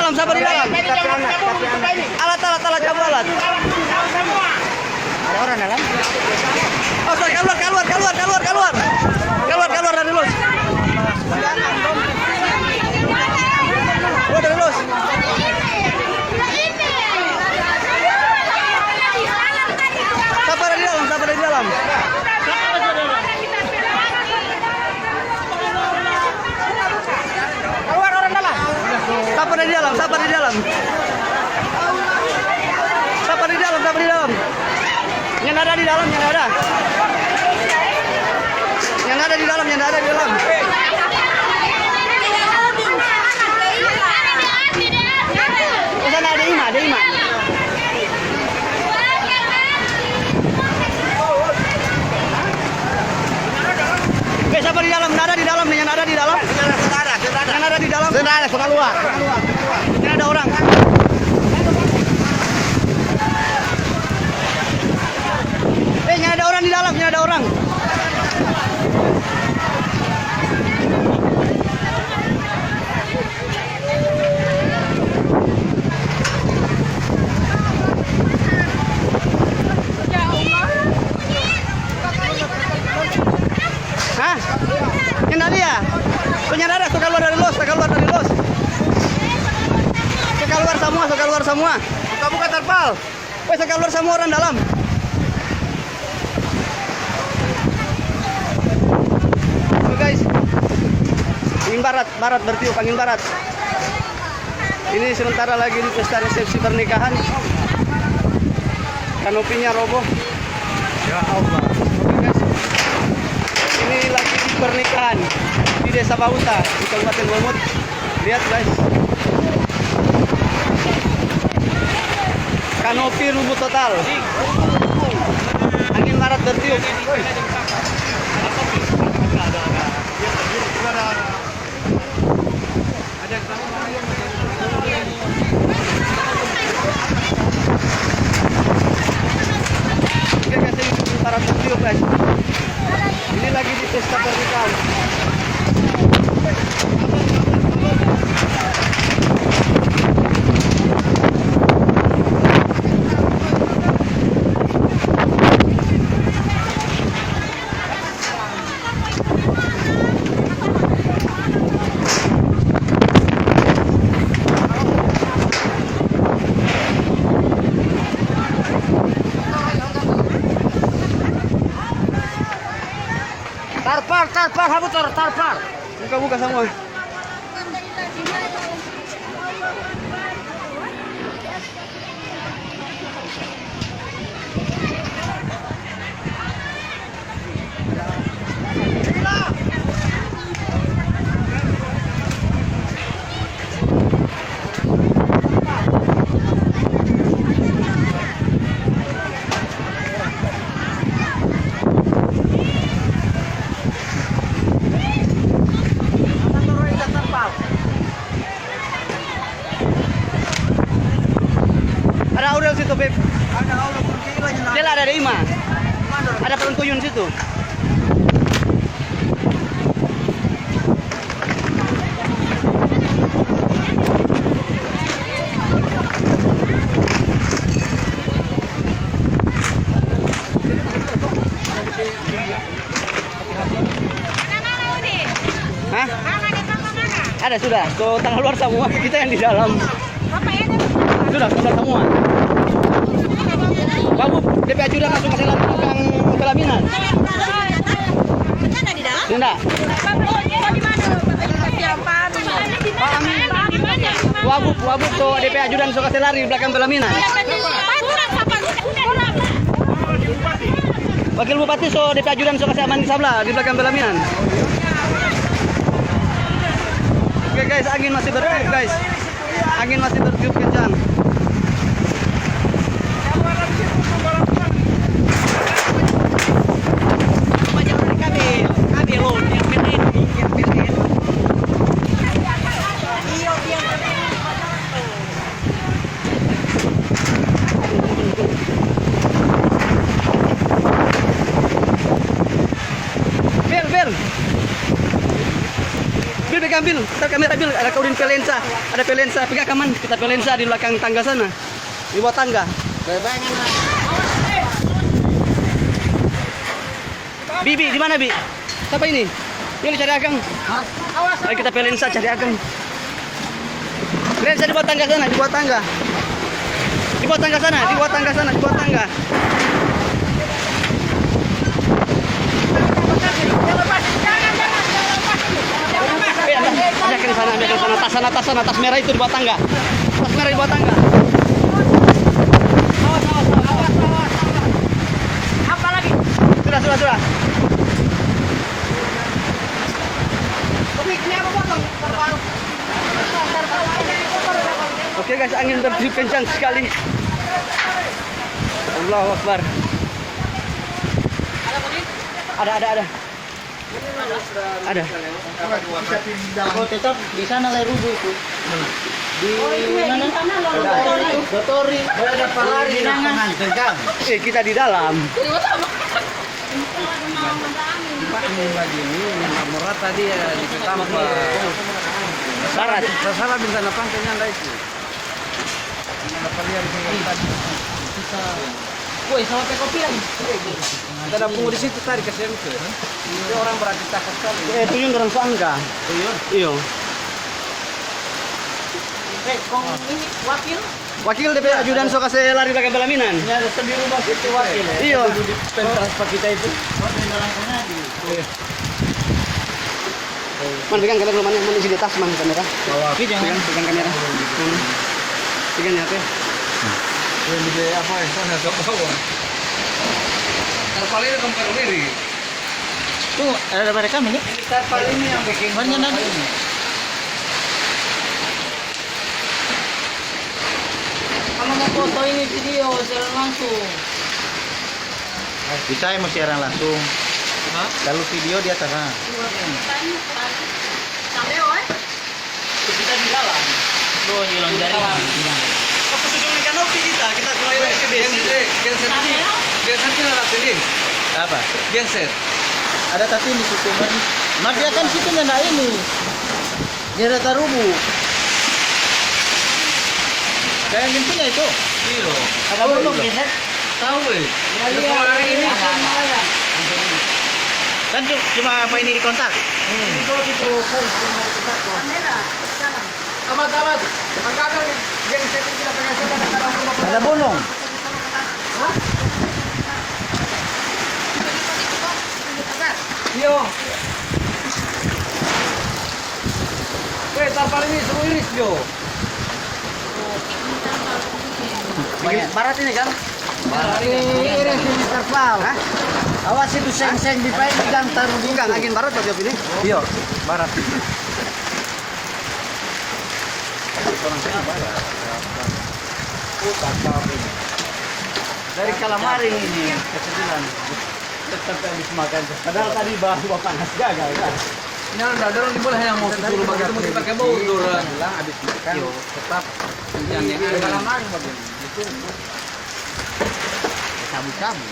dalam, sabar di dalam. Alat, cabut alat. Ada orang dalam? Oh, sorry, keluar dari los. Keluar dari los. Sabar di dalam. Keluar orang dalam. Sabar di dalam. Yang ada di dalam. Di sana ada Ima. Sabar di dalam, yang ada di dalam. Saudara, suka luar. Ini ada orang. Ini ada orang di dalam, Hah? Yang tadi ya? Penyadara, suka keluar dari los. Suka keluar semua. Buka terpal. Suka keluar semua orang dalam. Oke guys. Angin barat bertiup, angin barat. Ini sementara lagi di pesta resepsi pernikahan. Kanopinya roboh. Ya Allah. Oke guys. Ini lagi di pernikahan di Desa Bauta, di Kabupaten Lumut. Lihat guys. Kanopi rubuh total. Angin barat bertiup. Oke guys, ini angin barat bertiup guys. Ini lagi di pesta pernikahan. Tarpar. Buka semua. Ada Aurel situ, Beb. Ada Aurel kunci. Dia ada Ima. Ada perun tuyun situ. Hah? Ada sudah. Tuh tanggal luar semua. Kita yang di dalam. Sudah keluar semua. Babu, DP ajudan langsung ke selam belakang pelaminan. Ada di dalam? Tidak. Wabu tuh DP ajudan suka selari belakang pelaminan. Wakil Bupati so DP ajudan suka aman di sebelah di belakang pelaminan. Oke guys, angin masih bertiup guys. Angin masih bertiup kencang. ambil. Ntar kamera ambil. Ada Kaudin Pelensa. Ada Pelensa. Pegang kaman. Kita Pelensa di belakang tangga sana. Di bawah tangga. Bibi, di mana Bi? Siapa ini? Ini cari Ageng. Ayo kita Pelensa cari Ageng. Pelensa di bawah tangga sana, di bawah tangga. Di bawah tangga sana, di bawah tangga sana, di bawah tangga. Ada ke sana, ada ke sana. Tas merah itu di bawah tangga. Tas merah di bawah tangga. Awas. Apa lagi? Sudah. Oke guys, angin bertiup kencang sekali. Allahu Akbar. Ada. Oh, tetap di sana lah rubuh itu. Di mana? Dotori. Ada palari di tangan tegang. Kita di dalam. Murah tadi ya di pertama Barat. salah minta napang kenyang itu. Napalian tadi. Woi, sama kopi lagi. Kita ada pungu di situ tadi ke SMK. Itu orang berarti takut sekali. Itu yang orang sangka. Iya. Kong ini wakil. Wakil DP ajudan so kasih lari lagi belaminan. Ini ada di rumah situ wakil. Iya. Di pentas pak kita itu. Man pegang kamera rumahnya, man isi di tas man kamera. Tapi jangan Pegang kamera. Pegang ya, Teh. Yang di apa ya? Sana ke bawah. Terpal ini kompor sendiri. tuh ada mereka ini. Terpal ini yang bikin. Banyak nanti. Kalau mau foto ini video siaran langsung. Bisa mau siaran langsung. Kalau video di atas sana. Kita di dalam. Tuh hilang dari. Apa sudah kanopi kita mulai dari Genset ini ada pilih. Apa? Genset. Ada tapi ini situ kan. Mas dia kan situ nggak ini. Dia ada rubu. Kayak gimana itu? Iya. Ada belum geser? Tahu eh. Kalau hari ini Kan cuma apa ini di kontak? Amat. Angkatan genset ini kita pakai sekarang. Ada bolong. Iya. Terpal ini semua iris Jo. Barat ini kan? Ini iris ini terpal. Hah? Awas itu seng-seng di paling pegang taruh di Bukan angin barat Pak ini. Iya, barat. dari Kalamaring ini kececilan. Tetap habis makan. Padahal tadi baru panas gagal kan. Ini ada orang di bola yang mau suruh pakai itu mesti pakai bau orang. Bilang habis makan. Tetap yang ada Kalamaring bagian. Itu Sabu-sabu.